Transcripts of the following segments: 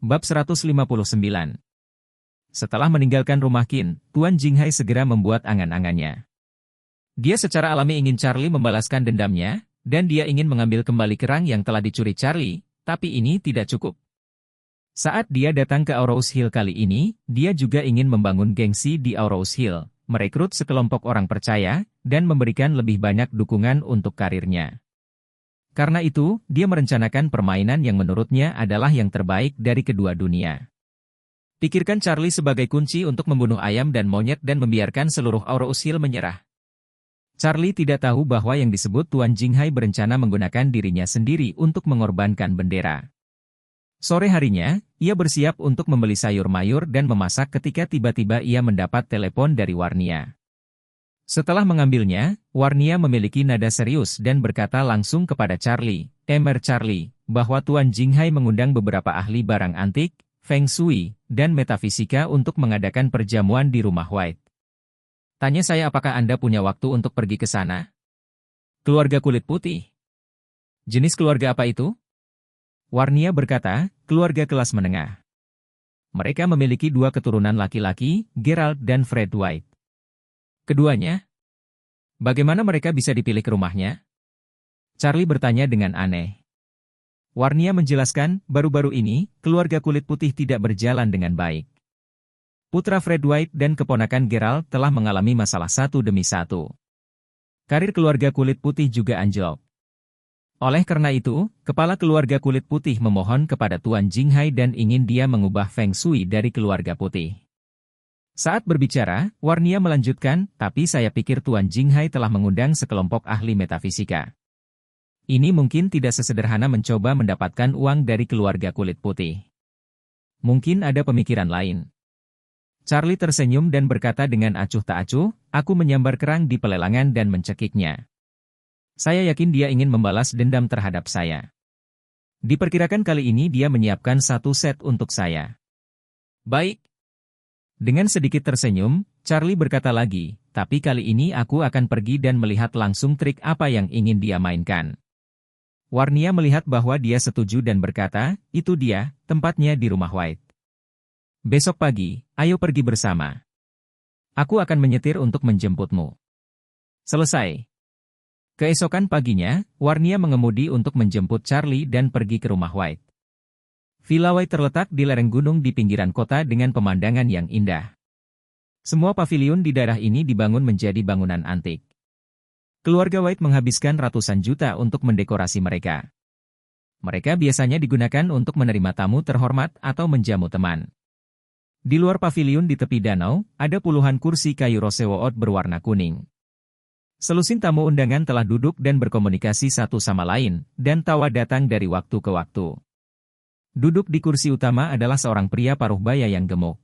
Bab 159. Setelah meninggalkan rumah Qin, Tuan Jinghai segera membuat angan-angannya. Dia secara alami ingin Charlie membalaskan dendamnya, dan dia ingin mengambil kembali kerang yang telah dicuri Charlie, tapi ini tidak cukup. Saat dia datang ke Aurous Hill kali ini, dia juga ingin membangun gengsi di Aurous Hill, merekrut sekelompok orang percaya, dan memberikan lebih banyak dukungan untuk karirnya. Karena itu, dia merencanakan permainan yang menurutnya adalah yang terbaik dari kedua dunia. Pikirkan Charlie sebagai kunci untuk membunuh ayam dan monyet dan membiarkan seluruh Aurous Hill menyerah. Charlie tidak tahu bahwa yang disebut Tuan Jinghai berencana menggunakan dirinya sendiri untuk mengorbankan bendera. Sore harinya, ia bersiap untuk membeli sayur mayur dan memasak ketika tiba-tiba ia mendapat telepon dari Warnia. Setelah mengambilnya, Warnia memiliki nada serius dan berkata langsung kepada Charlie, Charlie, bahwa Tuan Jinghai mengundang beberapa ahli barang antik, Feng Shui, dan metafisika untuk mengadakan perjamuan di rumah White. Tanya saya apakah Anda punya waktu untuk pergi ke sana? Keluarga kulit putih. Jenis keluarga apa itu? Warnia berkata, keluarga kelas menengah. Mereka memiliki dua keturunan laki-laki, Gerald dan Fred White. Keduanya? Bagaimana mereka bisa dipilih ke rumahnya? Charlie bertanya dengan aneh. Warnia menjelaskan, baru-baru ini, keluarga kulit putih tidak berjalan dengan baik. Putra Fred White dan keponakan Gerald telah mengalami masalah satu demi satu. Karir keluarga kulit putih juga anjlok. Oleh karena itu, kepala keluarga kulit putih memohon kepada Tuan Jinghai dan ingin dia mengubah Feng Shui dari keluarga putih. Saat berbicara, Warnia melanjutkan, tapi saya pikir Tuan Jinghai telah mengundang sekelompok ahli metafisika. Ini mungkin tidak sesederhana mencoba mendapatkan uang dari keluarga kulit putih. Mungkin ada pemikiran lain. Charlie tersenyum dan berkata dengan acuh tak acuh, aku menyambar kerang di pelelangan dan mencekiknya. Saya yakin dia ingin membalas dendam terhadap saya. Diperkirakan kali ini dia menyiapkan satu set untuk saya. Baik. Dengan sedikit tersenyum, Charlie berkata lagi, tapi kali ini aku akan pergi dan melihat langsung trik apa yang ingin dia mainkan. Warnia melihat bahwa dia setuju dan berkata, itu dia, tempatnya di rumah White. Besok pagi, ayo pergi bersama. Aku akan menyetir untuk menjemputmu. Selesai. Keesokan paginya, Warnia mengemudi untuk menjemput Charlie dan pergi ke rumah White. Villa White terletak di lereng gunung di pinggiran kota dengan pemandangan yang indah. Semua paviliun di daerah ini dibangun menjadi bangunan antik. Keluarga White menghabiskan ratusan juta untuk mendekorasi mereka. Mereka biasanya digunakan untuk menerima tamu terhormat atau menjamu teman. Di luar paviliun di tepi danau, ada puluhan kursi kayu rosewood berwarna kuning. Selusin tamu undangan telah duduk dan berkomunikasi satu sama lain, dan tawa datang dari waktu ke waktu. Duduk di kursi utama adalah seorang pria paruh baya yang gemuk.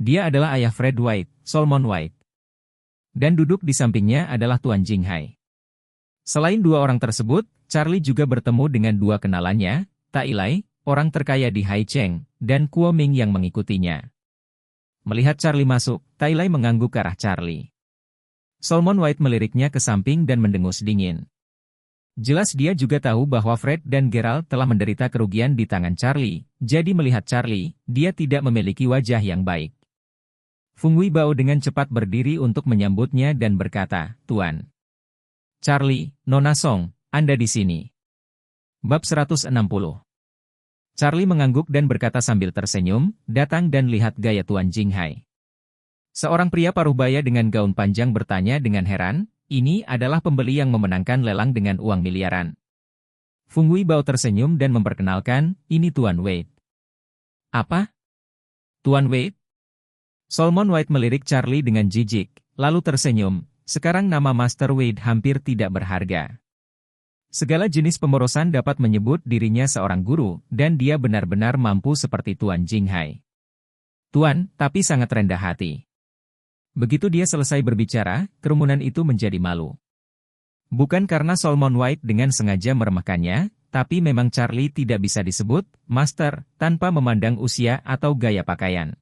Dia adalah ayah Fred White, Solomon White. Dan duduk di sampingnya adalah Tuan Jinghai. Selain dua orang tersebut, Charlie juga bertemu dengan dua kenalannya, Tai Lai, orang terkaya di Haicheng, dan Kuo Ming yang mengikutinya. Melihat Charlie masuk, Tai Lai mengangguk ke arah Charlie. Solomon White meliriknya ke samping dan mendengus dingin. Jelas dia juga tahu bahwa Fred dan Gerald telah menderita kerugian di tangan Charlie, jadi melihat Charlie, dia tidak memiliki wajah yang baik. Feng Weibao dengan cepat berdiri untuk menyambutnya dan berkata, Tuan. Charlie, Nona Song, Anda di sini. Bab 160. Charlie mengangguk dan berkata sambil tersenyum, datang dan lihat gaya Tuan Jinghai. Seorang pria paruh baya dengan gaun panjang bertanya dengan heran, ini adalah pembeli yang memenangkan lelang dengan uang miliaran. Feng Weibao tersenyum dan memperkenalkan, ini Tuan Wade. Apa? Tuan Wade? Solomon White melirik Charlie dengan jijik, lalu tersenyum, sekarang nama Master Wade hampir tidak berharga. Segala jenis pemborosan dapat menyebut dirinya seorang guru, dan dia benar-benar mampu seperti Tuan Jinghai. Tuan, tapi sangat rendah hati. Begitu dia selesai berbicara, kerumunan itu menjadi malu. Bukan karena Solomon White dengan sengaja meremehkannya, tapi memang Charlie tidak bisa disebut Master tanpa memandang usia atau gaya pakaian.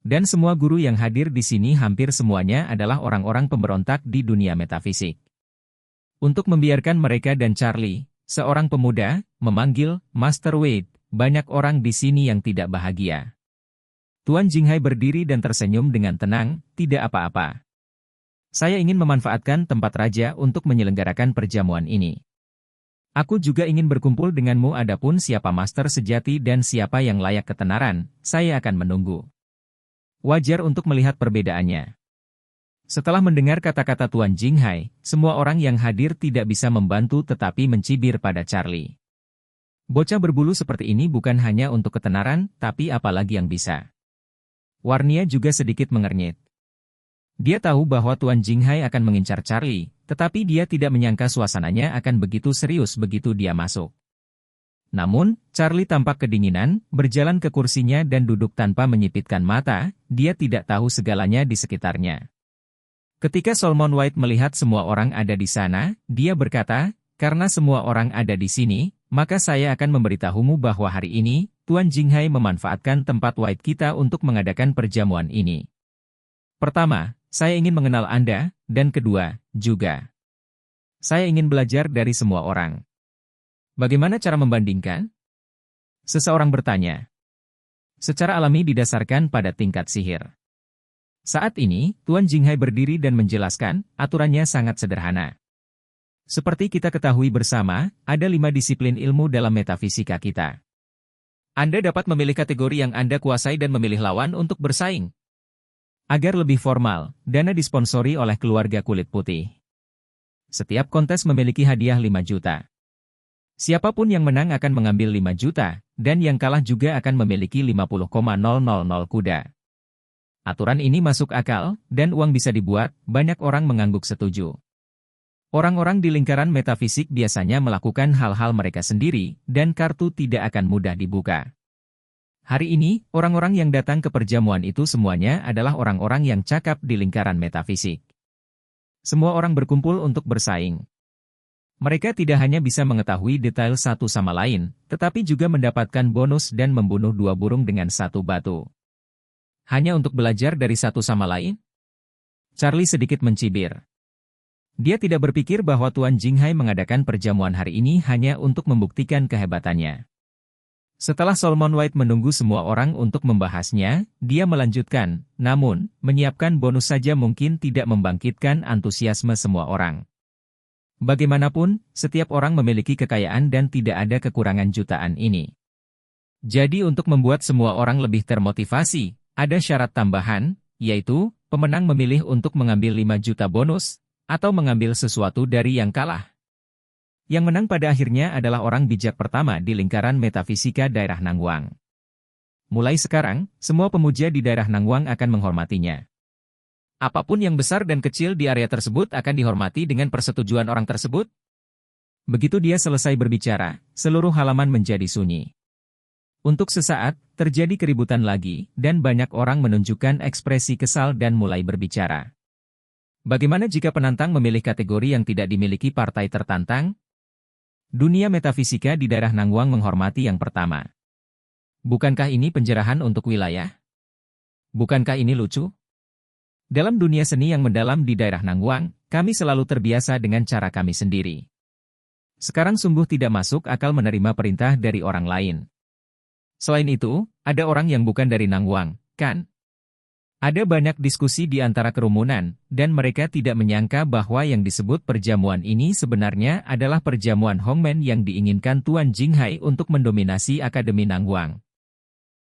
Dan semua guru yang hadir di sini hampir semuanya adalah orang-orang pemberontak di dunia metafisik. Untuk membiarkan mereka dan Charlie, seorang pemuda, memanggil Master Wade, banyak orang di sini yang tidak bahagia. Tuan Jinghai berdiri dan tersenyum dengan tenang, tidak apa-apa. Saya ingin memanfaatkan tempat raja untuk menyelenggarakan perjamuan ini. Aku juga ingin berkumpul denganmu, adapun siapa master sejati dan siapa yang layak ketenaran, saya akan menunggu. Wajar untuk melihat perbedaannya. Setelah mendengar kata-kata Tuan Jinghai, semua orang yang hadir tidak bisa membantu tetapi mencibir pada Charlie. Bocah berbulu seperti ini bukan hanya untuk ketenaran, tapi apalagi yang bisa. Warnia juga sedikit mengernyit. Dia tahu bahwa Tuan Jinghai akan mengincar Charlie, tetapi dia tidak menyangka suasananya akan begitu serius begitu dia masuk. Namun, Charlie tampak kedinginan, berjalan ke kursinya dan duduk tanpa menyipitkan mata, dia tidak tahu segalanya di sekitarnya. Ketika Solomon White melihat semua orang ada di sana, dia berkata, "Karena semua orang ada di sini, maka saya akan memberitahumu bahwa hari ini, Tuan Jinghai memanfaatkan tempat White kita untuk mengadakan perjamuan ini. Pertama, saya ingin mengenal Anda, dan kedua, juga. Saya ingin belajar dari semua orang." Bagaimana cara membandingkan? Seseorang bertanya. Secara alami didasarkan pada tingkat sihir. Saat ini, Tuan Jinghai berdiri dan menjelaskan, aturannya sangat sederhana. Seperti kita ketahui bersama, ada 5 disiplin ilmu dalam metafisika kita. Anda dapat memilih kategori yang Anda kuasai dan memilih lawan untuk bersaing. Agar lebih formal, dana disponsori oleh keluarga kulit putih. Setiap kontes memiliki hadiah 5 juta. Siapapun yang menang akan mengambil 5 juta, dan yang kalah juga akan memiliki 50,000 kuda. Aturan ini masuk akal, dan uang bisa dibuat, banyak orang mengangguk setuju. Orang-orang di lingkaran metafisik biasanya melakukan hal-hal mereka sendiri, dan kartu tidak akan mudah dibuka. Hari ini, orang-orang yang datang ke perjamuan itu semuanya adalah orang-orang yang cakap di lingkaran metafisik. Semua orang berkumpul untuk bersaing. Mereka tidak hanya bisa mengetahui detail satu sama lain, tetapi juga mendapatkan bonus dan membunuh 2 burung dengan 1 batu. Hanya untuk belajar dari satu sama lain? Charlie sedikit mencibir. Dia tidak berpikir bahwa Tuan Jinghai mengadakan perjamuan hari ini hanya untuk membuktikan kehebatannya. Setelah Solomon White menunggu semua orang untuk membahasnya, dia melanjutkan, namun, menyiapkan bonus saja mungkin tidak membangkitkan antusiasme semua orang. Bagaimanapun, setiap orang memiliki kekayaan dan tidak ada kekurangan jutaan ini. Jadi untuk membuat semua orang lebih termotivasi, ada syarat tambahan, yaitu, pemenang memilih untuk mengambil 5 juta bonus, atau mengambil sesuatu dari yang kalah. Yang menang pada akhirnya adalah orang bijak pertama di lingkaran metafisika daerah Nangwang. Mulai sekarang, semua pemuja di daerah Nangwang akan menghormatinya. Apapun yang besar dan kecil di area tersebut akan dihormati dengan persetujuan orang tersebut. Begitu dia selesai berbicara, seluruh halaman menjadi sunyi. Untuk sesaat, terjadi keributan lagi, dan banyak orang menunjukkan ekspresi kesal dan mulai berbicara. Bagaimana jika penantang memilih kategori yang tidak dimiliki partai tertantang? Dunia metafisika di daerah Nangwang menghormati yang pertama. Bukankah ini penjarahan untuk wilayah? Bukankah ini lucu? Dalam dunia seni yang mendalam di daerah Nangwang, kami selalu terbiasa dengan cara kami sendiri. Sekarang sungguh tidak masuk akal menerima perintah dari orang lain. Selain itu, ada orang yang bukan dari Nangwang, kan? Ada banyak diskusi di antara kerumunan, dan mereka tidak menyangka bahwa yang disebut perjamuan ini sebenarnya adalah perjamuan Hongmen yang diinginkan Tuan Jinghai untuk mendominasi Akademi Nangwang.